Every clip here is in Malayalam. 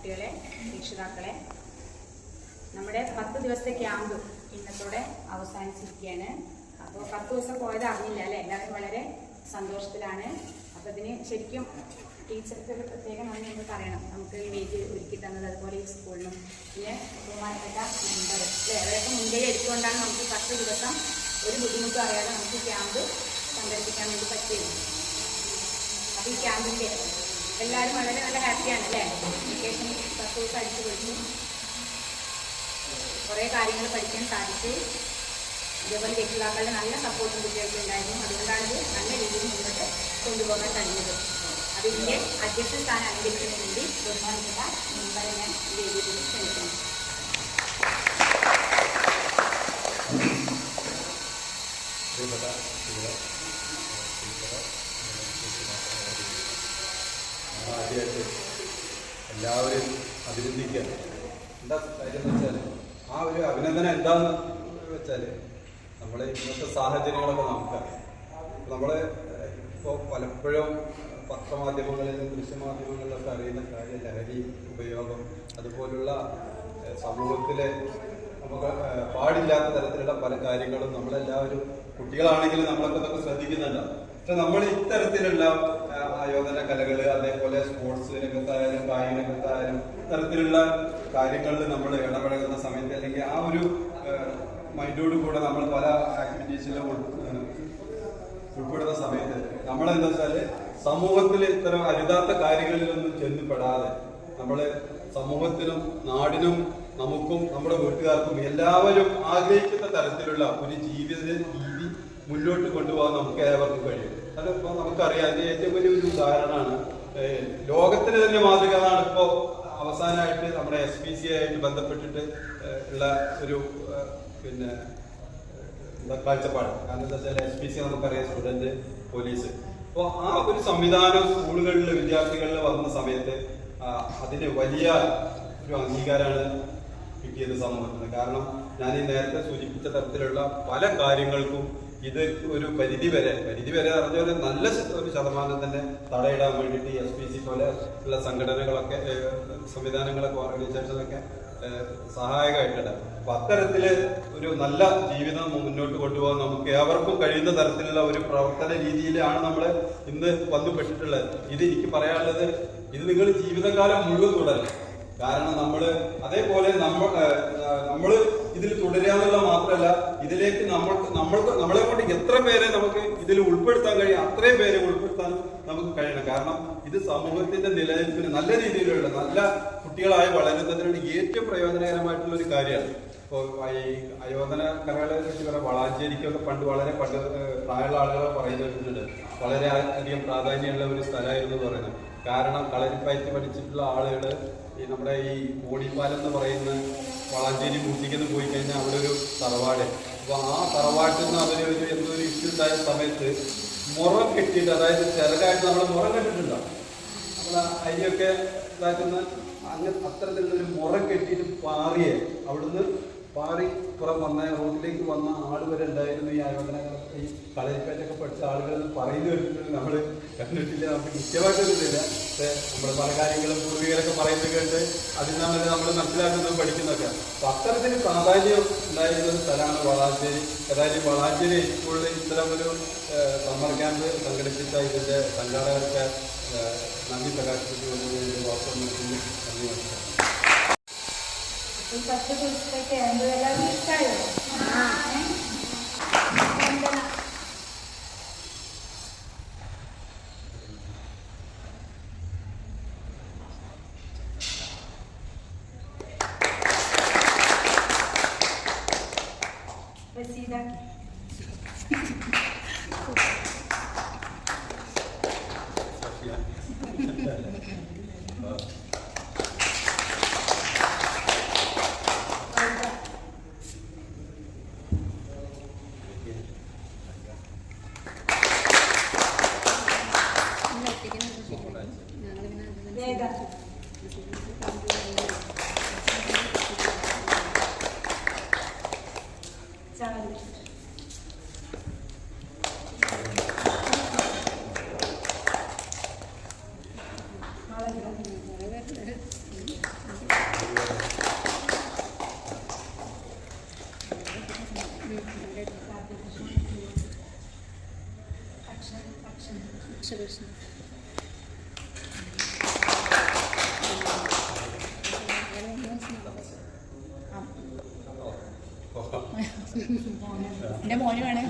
കുട്ടികളെ, രക്ഷിതാക്കളെ, നമ്മുടെ 10 ദിവസത്തെ ക്യാമ്പ് ഇന്നത്തോടെ അവസാനിച്ചിരിക്കുകയാണ്. അപ്പോൾ 10 ദിവസം പോയത് അറിഞ്ഞില്ല അല്ലേ? എല്ലാവരും വളരെ സന്തോഷത്തിലാണ്. അപ്പോൾ ഇതിന് ശരിക്കും ടീച്ചർക്ക് പ്രത്യേകം നമ്മൾ പറയണം. നമുക്ക് ഈ വേദി ഒരുക്കി തന്നത്, അതുപോലെ ഈ സ്കൂളിനും പിന്നെ ബഹുമാനപ്പെട്ട മെമ്പർ അല്ലേ, അവരൊക്കെ മുൻകൈ എടുത്തുകൊണ്ടാണ് നമുക്ക് 10 ദിവസം ഒരു ബുദ്ധിമുട്ടും അറിയാതെ നമുക്ക് ക്യാമ്പ് സംഘടിപ്പിക്കാൻ വേണ്ടി പറ്റിയത്. അപ്പോൾ ഈ ക്യാമ്പിൻ്റെ എല്ലാവരും വളരെ നല്ല ഹാപ്പിയാണ് അല്ലേ? വെക്കേഷൻ 10 ദിവസം അടിച്ചു പൊളിച്ചു, കുറേ കാര്യങ്ങൾ പഠിക്കാൻ സാധിച്ചു. അതേപോലെ രക്ഷിതാക്കളുടെ നല്ല സപ്പോർട്ടും കുട്ടികൾക്ക് ഉണ്ടായിരുന്നു. അതുകൊണ്ടാണ് ഇത് നല്ല രീതിയിൽ മുന്നോട്ട് കൊണ്ടുപോകാൻ കഴിഞ്ഞത്. അതിൻ്റെ അധ്യക്ഷ സ്ഥാനം അലങ്കരിക്കുന്നതിന് വേണ്ടി ബഹുമാനപ്പെട്ട മെമ്പറെ ഞാൻ വേദിയിൽ ക്ഷണിക്കുന്നു. ആദ്യമായിട്ട് എല്ലാവരും അഭിനന്ദിക്കുക. എന്താ കാര്യം എന്ന് വെച്ചാൽ, ആ ഒരു അഭിനന്ദനം എന്താന്ന് വെച്ചാൽ, നമ്മളെ ഇന്നത്തെ സാഹചര്യങ്ങളൊക്കെ നമുക്കറിയാം. നമ്മൾ ഇപ്പോൾ പലപ്പോഴും പത്രമാധ്യമങ്ങളിലും ദൃശ്യമാധ്യമങ്ങളിലൊക്കെ അറിയുന്ന കാര്യം ലഹരി ഉപയോഗം, അതുപോലുള്ള സമൂഹത്തിലെ നമുക്ക് പാടില്ലാത്ത തരത്തിലുള്ള പല കാര്യങ്ങളും നമ്മളെല്ലാവരും, കുട്ടികളാണെങ്കിലും നമ്മളൊക്കെ ഇതൊക്കെ ശ്രദ്ധിക്കുന്നുണ്ട്. പക്ഷെ നമ്മൾ ഇത്തരത്തിലുള്ള ആയോധന കലകൾ, അതേപോലെ സ്പോർട്സ് രംഗത്തായാലും കായിക രംഗത്തായാലും ഇത്തരത്തിലുള്ള കാര്യങ്ങളിൽ നമ്മൾ ഇടപഴകുന്ന സമയത്ത്, അല്ലെങ്കിൽ ആ ഒരു മൈൻഡോട് കൂടെ നമ്മൾ പല ആക്ടിവിറ്റീസിലും ഉൾപ്പെടുന്ന സമയത്ത് നമ്മളെന്താ വെച്ചാൽ സമൂഹത്തിൽ ഇത്തരം അരുതാത്ത കാര്യങ്ങളിലൊന്നും ചെന്നപ്പെടാതെ നമ്മൾ സമൂഹത്തിനും നാടിനും നമുക്കും നമ്മുടെ വീട്ടുകാർക്കും എല്ലാവരും ആഗ്രഹിക്കുന്ന തരത്തിലുള്ള ഒരു ജീവിത രീതി മുന്നോട്ട് കൊണ്ടുപോകാൻ നമുക്ക് ഏവർക്കും കഴിയും. അതിപ്പോൾ നമുക്കറിയാം, അതിന്റെ ഏറ്റവും വലിയൊരു ഉദാഹരണമാണ് ലോകത്തിന് തന്നെ മാതൃകയാണ് ഇപ്പോൾ അവസാനമായിട്ട് നമ്മുടെ SPC ആയിട്ട് ബന്ധപ്പെട്ടിട്ട് ഉള്ള ഒരു പിന്നെ കാഴ്ചപ്പാട്. കാരണം എന്താ വെച്ചാൽ SPC നമുക്കറിയാം, സ്റ്റുഡന്റ് പോലീസ്. അപ്പോൾ ആ ഒരു സംവിധാനം സ്കൂളുകളിൽ വിദ്യാർത്ഥികളിൽ വന്ന സമയത്ത് അതിന് വലിയ ഒരു അംഗീകാരമാണ് കിട്ടിയത് സമൂഹത്തിന്. കാരണം ഞാൻ ഈ നേരത്തെ സൂചിപ്പിച്ച തരത്തിലുള്ള പല കാര്യങ്ങൾക്കും ഇത് ഒരു പരിധി വരെ പറഞ്ഞ നല്ല ഒരു ശതമാനം തന്നെ തടയിടാൻ വേണ്ടിയിട്ട് SPC പോലെ ഉള്ള സംഘടനകളൊക്കെ, സംവിധാനങ്ങളൊക്കെ, ഓർഗനൈസേഷനൊക്കെ സഹായകമായിട്ടുണ്ട്. അപ്പൊ അത്തരത്തില് ഒരു നല്ല ജീവിതം മുന്നോട്ട് കൊണ്ടുപോകാൻ നമുക്ക് ഏവർക്കും കഴിയുന്ന തരത്തിലുള്ള ഒരു പ്രവർത്തന രീതിയിലാണ് നമ്മൾ ഇന്ന് വന്നുപെട്ടിട്ടുള്ളത്. ഇത് എനിക്ക് പറയാനുള്ളത്, ഇത് നിങ്ങൾ ജീവിതകാലം മുഴുവൻ തുടരണം. കാരണം അതേപോലെ നമ്മൾ ഇതിൽ തുടരാന്നുള്ള മാത്രമല്ല, ഇതിലേക്ക് നമ്മളെ കൊണ്ട് എത്ര പേരെ നമുക്ക് ഇതിൽ ഉൾപ്പെടുത്താൻ കഴിയും അത്രയും പേരെ ഉൾപ്പെടുത്താൻ നമുക്ക് കഴിയണം. കാരണം ഇത് സമൂഹത്തിന്റെ നിലനിൽപ്പിന് നല്ല രീതിയിലുള്ള നല്ല കുട്ടികളായി വളരുന്നതിനാണ് ഏറ്റവും പ്രയോജനകരമായിട്ടുള്ള ഒരു കാര്യമാണ്. ഇപ്പോൾ ഈ അയോധന കലകളെ കുറിച്ച് പറയാം, വളാഞ്ചേരിക്കൊക്കെ വളരെ പണ്ട് പ്രായമുള്ള ആളുകളെ പറയുന്നുണ്ട്, വളരെ അധികം പ്രാധാന്യമുള്ള ഒരു സ്ഥലമായിരുന്നു പറയുന്നത്. കാരണം കളരിപ്പയറ്റ് പഠിച്ചിട്ടുള്ള ആളുകൾ നമ്മുടെ ഈ ഓടിപ്പാലം എന്ന് പറയുന്ന വളാഞ്ചേരി മൂട്ടിക്കെന്ന് പോയി കഴിഞ്ഞാൽ അവിടെ ഒരു തറവാട്. അപ്പൊ ആ തറവാട്ടിൽ നിന്ന് അവര് എന്തോ ഒരു ഇഷ്യൂ ഉണ്ടായ സമയത്ത് മുറം കെട്ടിയിട്ട്, അതായത് ചിലരായിട്ട് നമ്മൾ മുറം കെട്ടിട്ടുണ്ടാവും, നമ്മൾ അരിയൊക്കെ ഇതാക്കുന്ന അത്തരത്തിലുള്ള ഒരു മുറം കെട്ടിയിട്ട് അവിടുന്ന് പാറി പുറം വന്ന റോഡിലേക്ക് വന്ന ആൾ വരെ ഉണ്ടായിരുന്നു. ഈ ആയോധന, ഈ കളരിപ്പേറ്റൊക്കെ പഠിച്ച ആളുകൾ പറയുന്നു കേട്ടിട്ടുണ്ട്, നമ്മൾ കണ്ടിട്ടില്ല, നമുക്ക് നിശ്ചയമായിട്ടൊന്നുമില്ല. പക്ഷെ നമ്മൾ പല കാര്യങ്ങളും പൂർവികരൊക്കെ പറയുന്നത് കേട്ട് അതിൽ നിന്നാണ് നമ്മൾ മനസ്സിലാക്കുന്നതും പഠിക്കുന്നതൊക്കെ. അപ്പൊ അത്തരത്തിന് പ്രാധാന്യം ഉണ്ടായിരുന്ന ഒരു സ്ഥലമാണ് വളാഞ്ചേരി. ഏതായാലും വളാഞ്ചേരി സ്കൂളിൽ ഇത്തരം ഒരു സമ്മർ ക്യാമ്പ് സംഘടിപ്പിച്ച ഇതിന്റെ സംഘാടകർക്ക് നന്ദി പ്രകാശിപ്പിച്ചുകൊണ്ട് വാർത്ത നന്ദി മനസ്സിലാക്കി. ഈ 10 ദിവസത്തെ ക്യാമ്പ് എല്ലാവരും ഇഷ്ടമായോ? എൻ്റെ മോന് വേണേ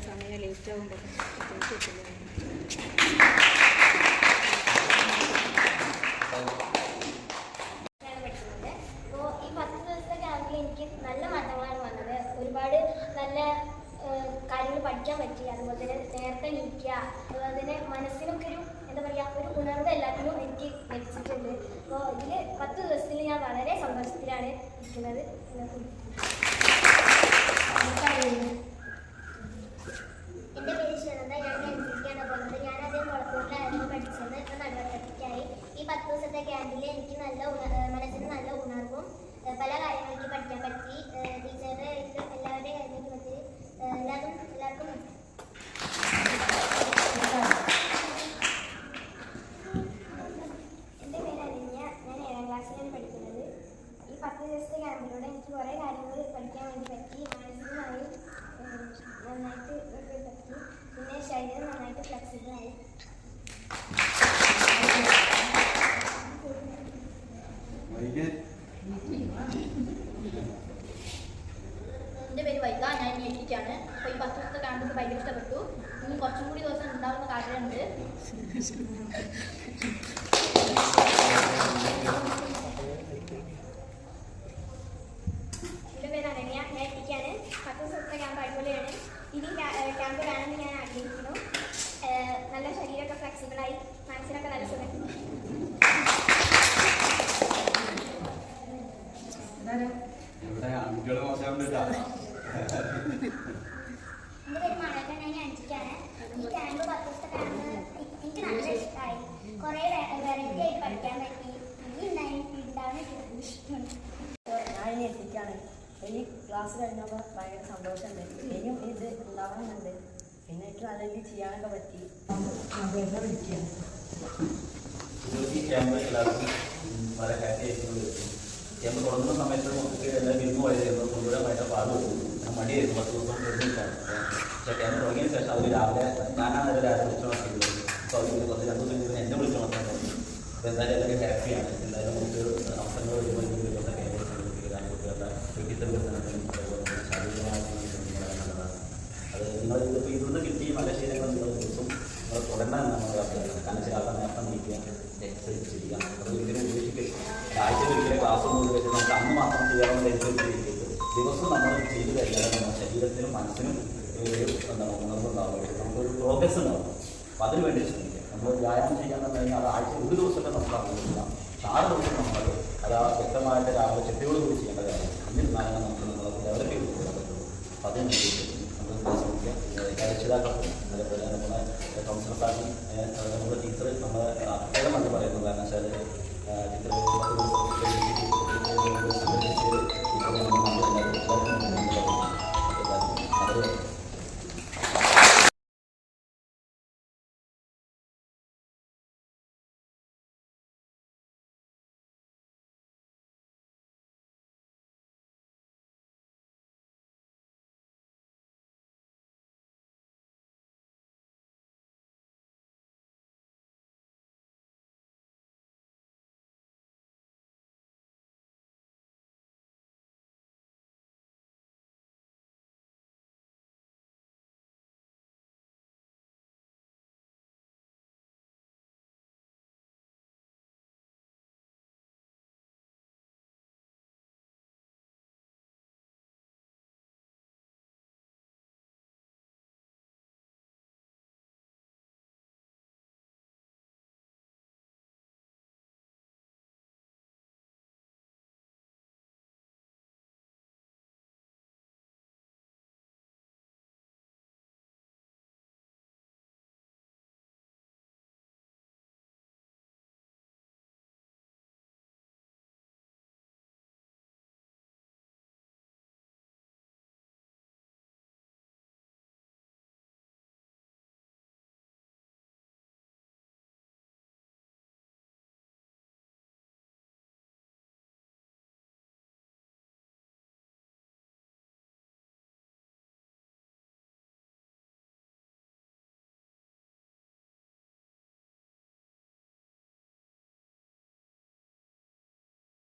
സമയം ലേറ്റ് ആകുമ്പോൾ ഒരുപാട് നല്ല കാര്യങ്ങൾ പഠിക്കാൻ പറ്റി. അതുപോലെ തന്നെ നേരത്തെ ഇരിക്കുക, അതുപോലെ തന്നെ മനസ്സിനൊക്കെ ഒരു എന്താ പറയുക, ഒരു ഉണർവ് എല്ലാത്തിനും എനിക്ക് ലഭിച്ചിട്ടുണ്ട്. അപ്പോൾ ഇതിൽ 10 ദിവസത്തിൽ ഞാൻ വളരെ സന്തോഷത്തിലാണ് ഇരിക്കുന്നത്. എൻ്റെ പേര് ശരത, ഞാൻ എൻജിക്കാണ് പോകുന്നത്. ഞാൻ ആദ്യം കുളത്തൂരിലായിരുന്നു പഠിച്ചത്, ഇപ്പം നടുവട്ടത്തേക്കായി. ഈ 10 ദിവസത്തെ ക്യാമ്പിൽ എനിക്ക് മനസ്സിന് നല്ല ഉണർവും പല കാര്യങ്ങളും എനിക്ക് പഠിക്കാൻ പറ്റി. ടീച്ചറുടെ എല്ലാവരുടെയും കാര്യങ്ങൾക്ക് പറ്റി. എല്ലാവർക്കും എൻ്റെ പേര് അനന്യ, ഞാൻ 7ാം ക്ലാസ്സിലാണ് പഠിക്കുന്നത്. ഈ 10 ദിവസത്തെ ക്യാമ്പിലൂടെ എനിക്ക് കുറേ കാര്യങ്ങൾ പഠിക്കാൻ വേണ്ടി പറ്റി. മാനസികമായി നന്നായിട്ട് പറ്റി, പിന്നെ ശരീരം നന്നായിട്ട് ഫ്ലെക്സിബിളായി. എൻ്റെ പേര് വൈക, ഞാൻ എഴുതിക്കാണ്. അപ്പോൾ ഈ 10 ദിവസത്തെ ക്യാമ്പ് ഭയങ്കര ഇഷ്ടപ്പെട്ടു. ഇനി കുറച്ചും കൂടി ദിവസം ഉണ്ടാവുന്ന ആഗ്രഹമുണ്ട്. എൻ്റെ പേര് അനന്യ, ഞാൻ എഴുതിക്കാണ്. 10 ദിവസത്തെ ക്യാമ്പ് അടിപൊളിയാണ്. ഇനി ക്യാമ്പ് വേണമെന്ന് ഞാൻ ആഗ്രഹിക്കുന്നു. നല്ല ശരീരമൊക്കെ ഫ്ലെക്സിബിളായി, മനസ്സിനൊക്കെ നല്ല സുഖം. എൻ്റെ പേര് മണക്ക, ഞാൻ അഞ്ചിക്കാണ്. ഈ ക്യാമ്പ് 10 ദിവസത്തെ ക്യാമ്പ് എനിക്ക് നല്ല ഇഷ്ടമായി. കുറേ വെറൈറ്റി ആയിട്ട് പഠിക്കാൻ പറ്റി. ഞാൻ എത്തിക്കാണ്. ഈ ക്ലാസ് കഴിഞ്ഞപ്പോൾ ഭയങ്കര സന്തോഷമുണ്ട്. ഇനിയും ഇത് ഉണ്ടാവണമെന്നുണ്ട്. പിന്നെ എനിക്ക് നല്ല രീതിയിൽ ചെയ്യാനൊക്കെ പറ്റി. ഈ ക്യാമ്പ് എല്ലാവർക്കും വളരെ ഹാപ്പി ആയിട്ടുള്ളത്. ക്യാമ്പ് തുടങ്ങുന്ന സമയത്ത് നമുക്ക് എല്ലാം വിരുന്ന് പോയതായിരുന്നു, കൊണ്ടുവരാൻ ഭയങ്കര പാടുപെട്ടു. ഞാൻ മടിയായിരുന്നു 10 ദിവസം കഴിഞ്ഞിട്ടാണ്. പക്ഷേ ക്യാമ്പ് തുടങ്ങിയതിന് ശേഷം അവർ രാവിലെ ഞാനാണ് രാവിലെ വിളിച്ചു നടത്തിയത്. അപ്പോൾ അവർ 2 ദിവസം കഴിഞ്ഞ് എന്നെ വിളിച്ചു നടത്താൻ തുടങ്ങി. അപ്പോൾ എന്തായാലും എല്ലാവരും ഹാപ്പിയാണ്. എന്തായാലും നമുക്ക് അവസരങ്ങൾ വരുമ്പോൾ ഇതൊക്കെ ക്യാമ്പ് സംഘടിപ്പിക്കുക, കുട്ടികളുടെ വ്യക്തിത്വ വികസനത്തിനും അതുപോലെ തന്നെ ശാരീരികമായ നല്ലതാണ്. അത് നിങ്ങൾ ഇതിപ്പോൾ ഇവിടുന്ന് കിട്ടിയ നല്ല ശീലങ്ങൾ നിങ്ങൾ ദിവസം നിങ്ങൾ തുടരണം നമ്മൾ കാരണം ചില നേരത്തെ നീക്കുക, എക്സസൈസ് ചെയ്യുക, അത് ഒരിക്കലും ഉപേക്ഷിക്കരുത്. ആഴ്ചയിൽ ഒരിക്കലും ക്ലാസ് ഒന്നും വെച്ച് നമുക്ക് അന്ന് മാത്രം ചെയ്യാമെന്ന് ധരിച്ചിരിക്കരുത്. ദിവസം നമ്മൾ ചെയ്ത് കഴിഞ്ഞാൽ നമ്മുടെ ശരീരത്തിനും മനസ്സിനും ഒരു ഉണർവുണ്ടാവും, നമുക്കൊരു പ്രോഗ്രസ് ഉണ്ടാവും. അപ്പോൾ അതിന് വേണ്ടി ശ്രമിക്കുക. നമ്മൾ വ്യായാമം ചെയ്യാന്ന് കഴിഞ്ഞാൽ അത് ആഴ്ച 1 ദിവസമൊക്കെ നമുക്ക് അറിയില്ല. 6 ദിവസം നമ്മൾ അത് ആ വ്യക്തമായിട്ട് രാവിലെ ചിട്ടയോട് കൂടി ചെയ്യേണ്ട കാര്യം. എന്നിരുന്നാലും നമുക്ക് നമ്മളത് ഡെവലപ്പ് ചെയ്ത് കൊടുക്കാൻ പറ്റുള്ളൂ. അപ്പോൾ അതിന് വേണ്ടിയിട്ട് നമ്മൾ ശ്രമിക്കുക. രക്ഷിതാക്കൾക്കും അതേപോലെ നമ്മുടെ കൗൺസിലർക്കാർക്കും നമ്മുടെ ടീച്ചർ നമ്മൾ പ്രത്യേകമായിട്ട് പറയുന്നത് കാരണം വെച്ചാൽ ടീച്ചർ